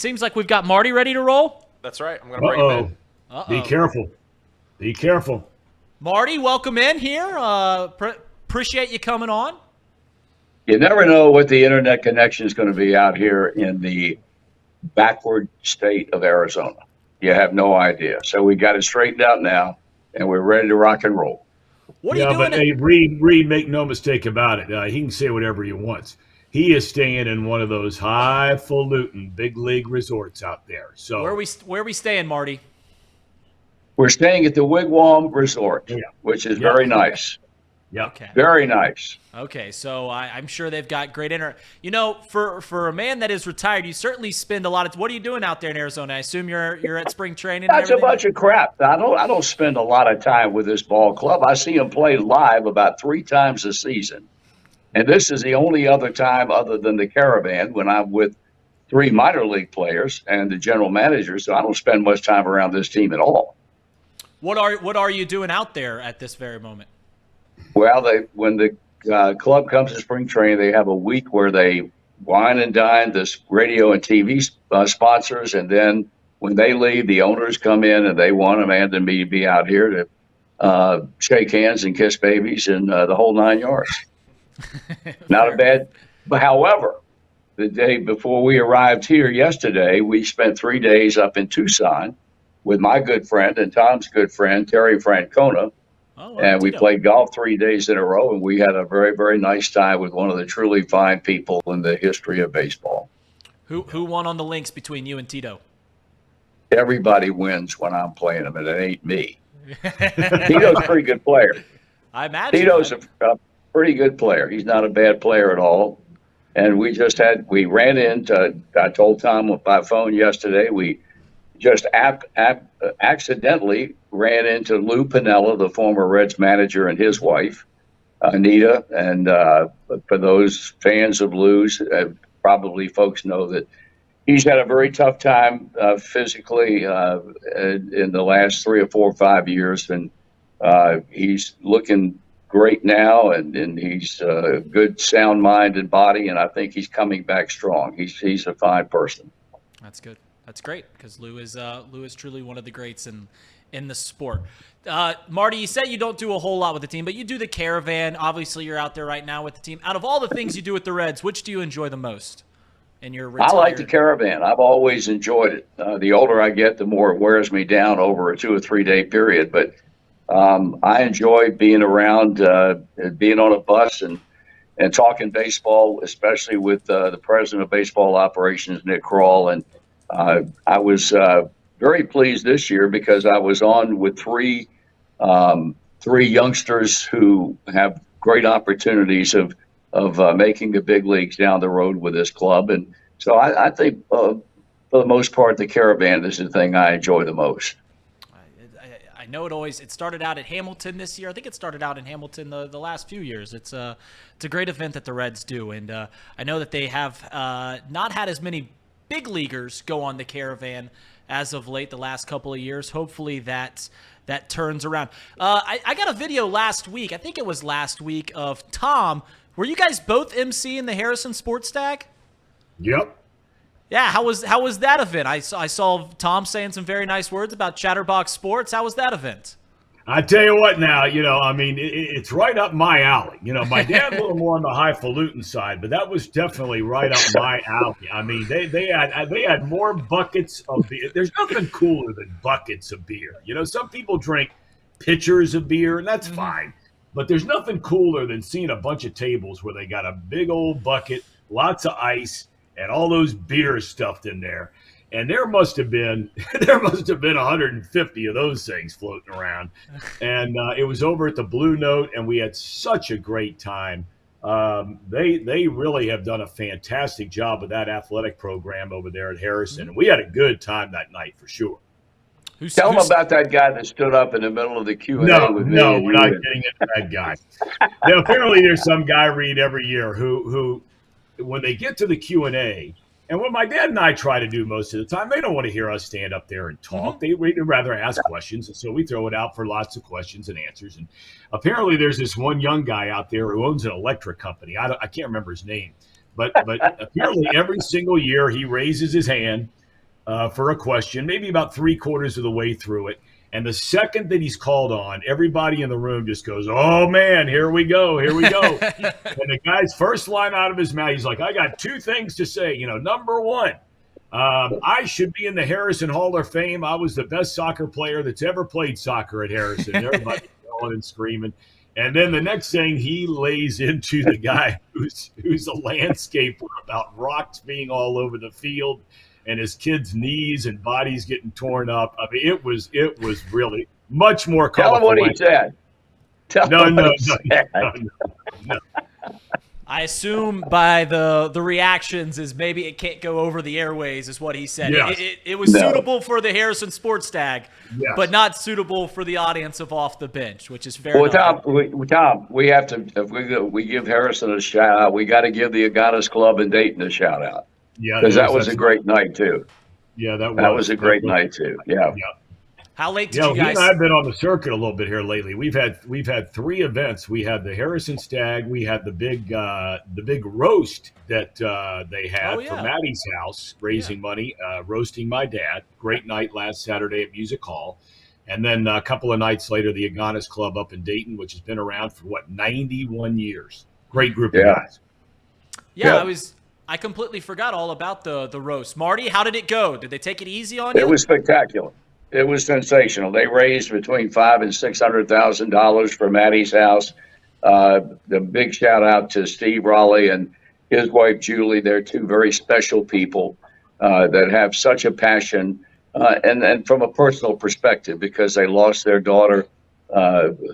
seems like we've got Marty ready to roll. That's right. I'm going to bring him in. Be careful. Be careful. Marty, welcome in here. Appreciate you coming on. You never know what the internet connection is going to be out here in the backward state of Arizona. You have no idea. So we got it straightened out now, and we're ready to rock and roll. What are you doing? But hey, Reed, make no mistake about it. He can say whatever he wants. He is staying in one of those highfalutin big league resorts out there. So where are we staying, Marty? We're staying at the Wigwam Resort, which is very nice. Yeah. Okay. Very nice. Okay, so I'm sure they've got great You know, for a man that is retired, you certainly spend a lot of. What are you doing out there in Arizona? I assume you're at spring training. That's a bunch of crap. I don't spend a lot of time with this ball club. I see them play live about 3 times a season, and this is the only other time other than the Caravan when I'm with 3 minor league players and the general manager. So I don't spend much time around this team at all. What are you doing out there at this very moment? Well, when the club comes to spring training, they have a week where they wine and dine this radio and TV sponsors, and then when they leave, the owners come in and they want Amanda and me to be out here to shake hands and kiss babies and the whole 9 yards. Not a bad. But however, the day before we arrived here yesterday, we spent 3 days up in Tucson with my good friend and Tom's good friend, Terry Francona. And we played golf 3 days in a row, and we had a very, very nice time with one of the truly fine people in the history of baseball. Who won on the links between you and Tito? Everybody wins when I'm playing them, and it ain't me. Tito's a pretty good player. I imagine. Tito's a pretty good player. He's not a bad player at all. And we ran into, I told Thom by phone yesterday, we just accidentally ran into Lou Piniella, the former Reds manager, and his wife, Anita. And for those fans of Lou's, probably folks know that he's had a very tough time physically in the last 3 or 4 or 5 years. And he's looking great now, and he's a good, sound mind and body. And I think he's coming back strong. He's a fine person. That's good. That's great, because Lou is truly one of the greats in the sport. Marty, you said you don't do a whole lot with the team, but you do the Caravan. Obviously, you're out there right now with the team. Out of all the things you do with the Reds, which do you enjoy the most? In your retired... I like the Caravan. I've always enjoyed it. The older I get, the more it wears me down over a 2 or 3 day period. But I enjoy being around, being on a bus and talking baseball, especially with the president of baseball operations, Nick Kroll. And I was very pleased this year because I was on with three youngsters who have great opportunities of making the big leagues down the road with this club. And so I think for the most part, the Caravan is the thing I enjoy the most. I know it started out at Hamilton this year. I think it started out in Hamilton the last few years. It's a great event that the Reds do. And I know that they have not had as many big leaguers go on the Caravan as of late, the last couple of years. Hopefully that turns around. I got a video last week, I think it was last week, of Thom. Were you guys both emceeing the Harrison Sports Stag? Yep. Yeah, how was that event? I saw Thom saying some very nice words about Chatterbox Sports. How was that event? I tell you what now, it's right up my alley. My dad's a little more on the highfalutin side, but that was definitely right up my alley. I mean, they had more buckets of beer. There's nothing cooler than buckets of beer. Some people drink pitchers of beer, and that's fine. But there's nothing cooler than seeing a bunch of tables where they got a big old bucket, lots of ice, and all those beers stuffed in there. And there must have been 150 of those things floating around. And it was over at the Blue Note, and we had such a great time. They really have done a fantastic job with that athletic program over there at Harrison. And we had a good time that night for sure. Tell them about that guy that stood up in the middle of the Q&A with me. No, we're not getting into that guy. Now, apparently there's some guy, Reed, every year who when they get to the Q&A, and what my dad and I try to do most of the time, they don't want to hear us stand up there and talk. They'd rather ask questions. And so we throw it out for lots of questions and answers. And apparently there's this one young guy out there who owns an electric company. I can't remember his name. But apparently every single year he raises his hand for a question, maybe about 3/4 of the way through it. And the second that he's called on, everybody in the room just goes, "Oh, man, here we go, here we go." And the guy's first line out of his mouth, he's like, "I got two things to say. Number one, I should be in the Harrison Hall of Fame. I was the best soccer player that's ever played soccer at Harrison." Everybody yelling and screaming. And then the next thing, he lays into the guy who's a landscaper about rocks being all over the field and his kids' knees and bodies getting torn up. I mean, it was really much more colorful. Tell him what he said. No. I assume by the reactions is maybe it can't go over the airways is what he said. Yes. It was suitable for the Harrison Sports Tag, Yes. but not suitable for the audience of Off the Bench, which is fair Well, enough. Tom, we have to. If we give Harrison a shout out, we got to give the Agatas Club in Dayton a shout out. Yeah, because that was a great night too. Yeah, that was a great night too. Yeah. How late did you He guys? and I have been on the circuit a little bit here lately. We've had 3 events. We had the Harrison Stag. We had the big roast that they had for Maddie's house, raising money, roasting my dad. Great night last Saturday at Music Hall. And then a couple of nights later, the Agatas Club up in Dayton, which has been around for 91 years. Great group of guys. Yeah, I completely forgot all about the roast. Marty, how did it go? Did they take it easy on you? It was spectacular. It was sensational. They raised between $500,000 and $600,000 for Maddie's house. The big shout out to Steve Raleigh and his wife Julie. They're two very special people that have such a passion, and from a personal perspective, because they lost their daughter,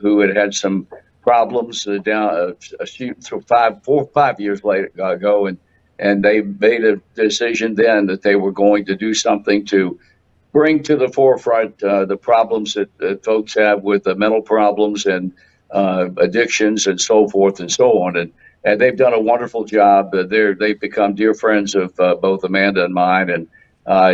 who had some problems down 5 years ago, and they made a decision then that they were going to do something to bring to the forefront the problems that folks have with mental problems and addictions and so forth and so on. And they've done a wonderful job. They've become dear friends of both Amanda and mine. And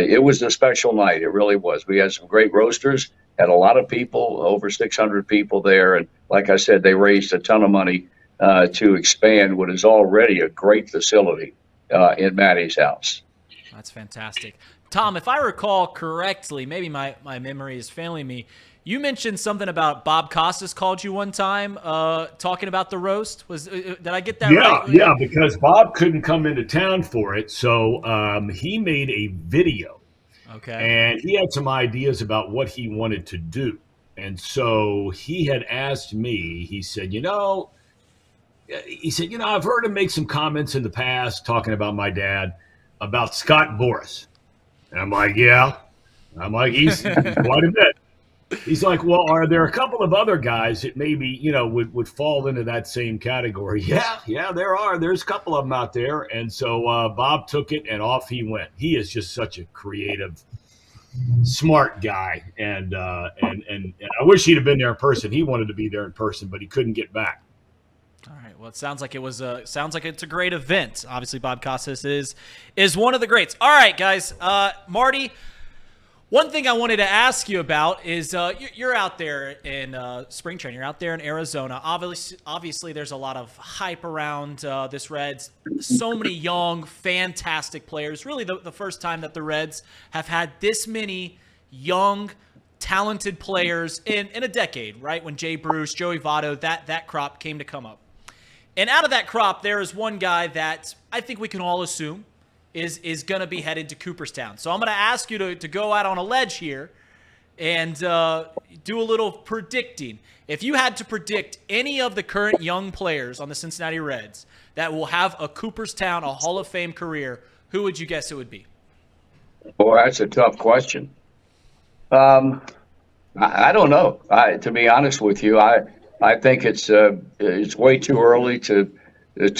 it was a special night. It really was. We had some great roasters, had a lot of people, over 600 people there. And like I said, they raised a ton of money to expand what is already a great facility in Maddie's house. That's fantastic. Thom, if I recall correctly, maybe my memory is failing me, you mentioned something about Bob Costas called you one time talking about the roast. Did I get that right? Yeah, because Bob couldn't come into town for it, so he made a video. Okay. And he had some ideas about what he wanted to do. And so he had asked me, he said, I've heard him make some comments in the past talking about my dad, about Scott Boras. And I'm like, yeah. I'm like, he's quite a bit. He's like, well, are there a couple of other guys that maybe, would fall into that same category? Yeah, there are. There's a couple of them out there. And so Bob took it and off he went. He is just such a creative, smart guy. And I wish he'd have been there in person. He wanted to be there in person, but he couldn't get back. All right. Well, it sounds like it's a great event. Obviously, Bob Costas is one of the greats. All right, guys. Marty, one thing I wanted to ask you about is you're out there in spring training. You're out there in Arizona. Obviously, there's a lot of hype around this Reds. So many young, fantastic players. Really, the first time that the Reds have had this many young, talented players in a decade, right? When Jay Bruce, Joey Votto, that crop came to come up. And out of that crop, there is one guy that I think we can all assume is going to be headed to Cooperstown. So I'm going to ask you to go out on a ledge here and do a little predicting. If you had to predict any of the current young players on the Cincinnati Reds that will have a Cooperstown, a Hall of Fame career, who would you guess it would be? Boy, that's a tough question. I don't know. To be honest with you, I think it's way too early to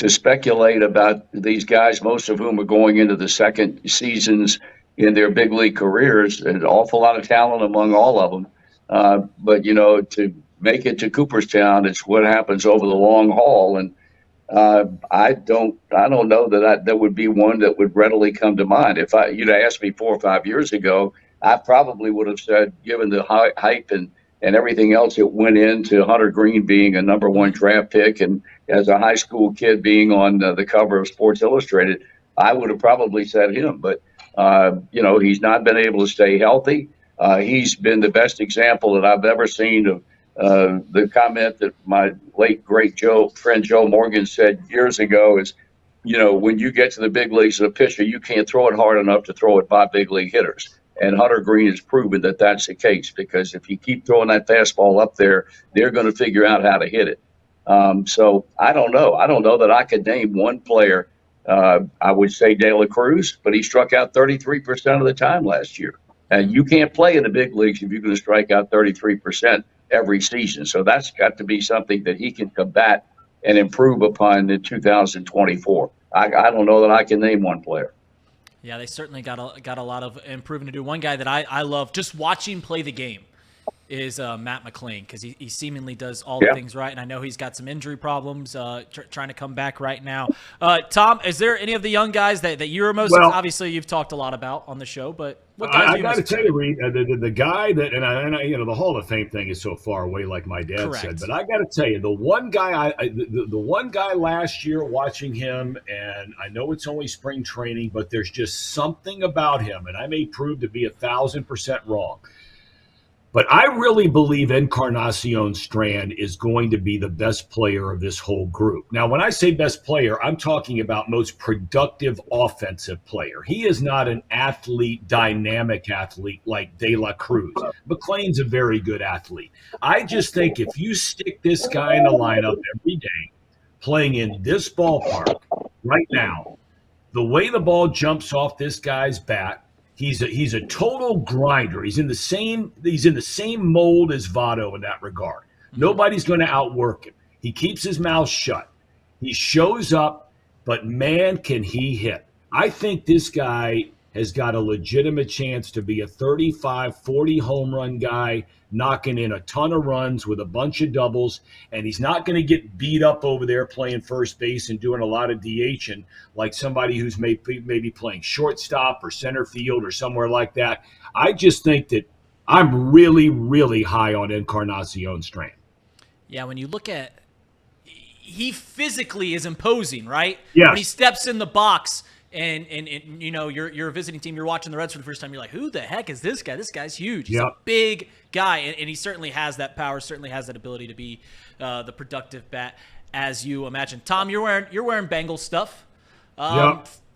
speculate about these guys, most of whom are going into the second seasons in their big league careers. An awful lot of talent among all of them. But to make it to Cooperstown, it's what happens over the long haul. And I don't know that there would be one that would readily come to mind. If you'd asked me 4 or 5 years ago, I probably would have said, given the hype and everything else that went into Hunter Green being a number 1 draft pick, and as a high school kid being on the cover of Sports Illustrated, I would have probably said him. But He's not been able to stay healthy. He's been the best example that I've ever seen of the comment that my late great friend Joe Morgan said years ago is, when you get to the big leagues as a pitcher, you can't throw it hard enough to throw it by big league hitters. And Hunter Green has proven that that's the case, because if you keep throwing that fastball up there, they're going to figure out how to hit it. So I don't know. I don't know that I could name one player. I would say De La Cruz, but he struck out 33% of the time last year. And you can't play in the big leagues if you're going to strike out 33% every season. So that's got to be something that he can combat and improve upon in 2024. I don't know that I can name one player. Yeah, they certainly got a lot of improving to do. One guy that I love just watching play the game is Matt McLean, because he seemingly does all the things right, and I know he's got some injury problems, trying to come back right now. Thom, is there any of the young guys that you're most obviously you've talked a lot about on the show, but what guys I got to tell you, Reed, the guy that and I the Hall of Fame thing is so far away, like my dad said, but I got to tell you, the one guy the one guy last year watching him, and I know it's only spring training, but there's just something about him, and I may prove to be 1,000% wrong. But I really believe Encarnacion Strand is going to be the best player of this whole group. Now, when I say best player, I'm talking about most productive offensive player. He is not an athlete, dynamic athlete like De La Cruz. McLean's a very good athlete. I just think if you stick this guy in the lineup every day, playing in this ballpark right now, the way the ball jumps off this guy's bat, he's a total grinder. He's in the same mold as Votto in that regard. Nobody's going to outwork him. He keeps his mouth shut. He shows up, but man, can he hit. I think this guy has got a legitimate chance to be a 35, 40 home run guy, knocking in a ton of runs with a bunch of doubles, and he's not going to get beat up over there playing first base and doing a lot of DHing like somebody who's maybe playing shortstop or center field or somewhere like that. I just think that I'm really, really high on Encarnacion Strand. Yeah, when you look at – he physically is imposing, right? Yes. When he steps in the box – And you're a visiting team. You're watching the Reds for the first time. You're like, who the heck is this guy? This guy's huge. He's a big guy, and he certainly has that power. Certainly has that ability to be the productive bat, as you imagine. Thom, you're wearing Bengals stuff.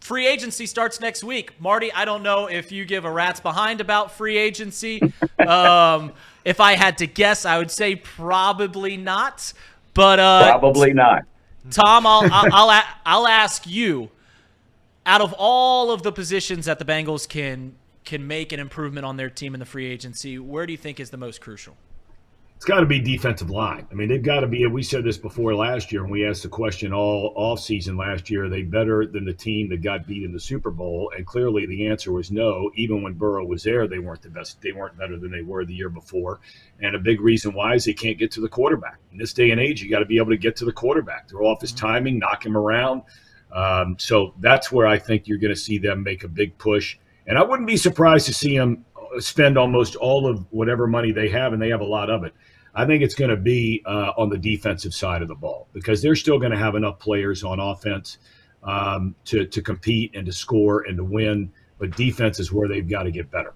Free agency starts next week. Marty, I don't know if you give a rat's behind about free agency. If I had to guess, I would say probably not. But probably not. Thom, I'll ask you. Out of all of the positions that the Bengals can make an improvement on their team in the free agency, where do you think is the most crucial? It's got to be defensive line. I mean, they've got to be – we said this before last year, and we asked the question all offseason last year, are they better than the team that got beat in the Super Bowl? And clearly the answer was no. Even when Burrow was there, they weren't the best. They weren't better than they were the year before. And a big reason why is they can't get to the quarterback. In this day and age, you got to be able to get to the quarterback. Throw off his timing, knock him around. So that's where I think you're going to see them make a big push. And I wouldn't be surprised to see them spend almost all of whatever money they have, and they have a lot of it. I think it's going to be on the defensive side of the ball, because they're still going to have enough players on offense to compete and to score and to win. But defense is where they've got to get better.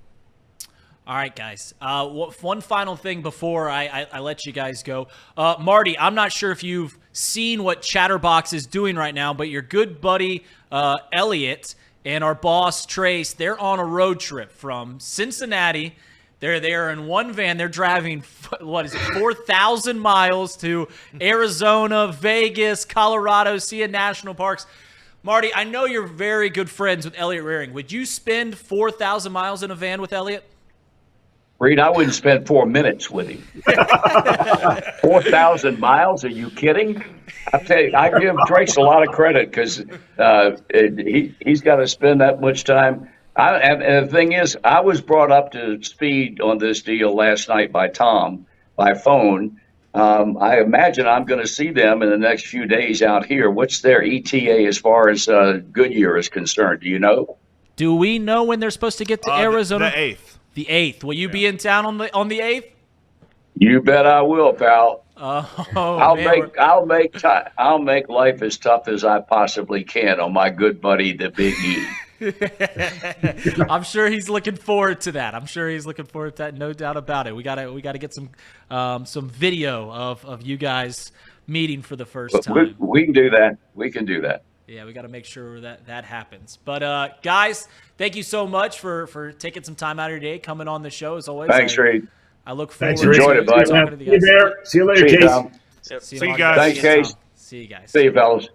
All right, guys. One final thing before I let you guys go. Marty, I'm not sure if you've seen what Chatterbox is doing right now, but your good buddy Elliot and our boss Trace, they're on a road trip from Cincinnati. They're there in one van. They're driving, 4,000 miles to Arizona, Vegas, Colorado, seeing national parks. Marty, I know you're very good friends with Elliot Rearing. Would you spend 4,000 miles in a van with Elliot? Reed, I wouldn't spend 4 minutes with him. 4,000 miles? Are you kidding? I tell you, I give Trace a lot of credit, because he's got to spend that much time. And the thing is, I was brought up to speed on this deal last night by Thom by phone. I imagine I'm going to see them in the next few days out here. What's their ETA as far as Goodyear is concerned? Do you know? Do we know when they're supposed to get to Arizona? The 8th. The 8th. Will you be in town on the 8th? You bet I will, pal. I'll make life as tough as I possibly can on my good buddy, the Big E. I'm sure he's looking forward to that. No doubt about it. We gotta get some video of you guys meeting for the first time. We can do that. We can do that. Yeah, we got to make sure that happens. But guys, thank you so much for taking some time out of your day, coming on the show as always. Thanks, Reed. I look forward Thanks, to enjoyed it, bud. talking to See you, Bear. See you later, See you, Case. Tom. See See you Marty. guys. Thanks, Case. See you guys. See you, fellas.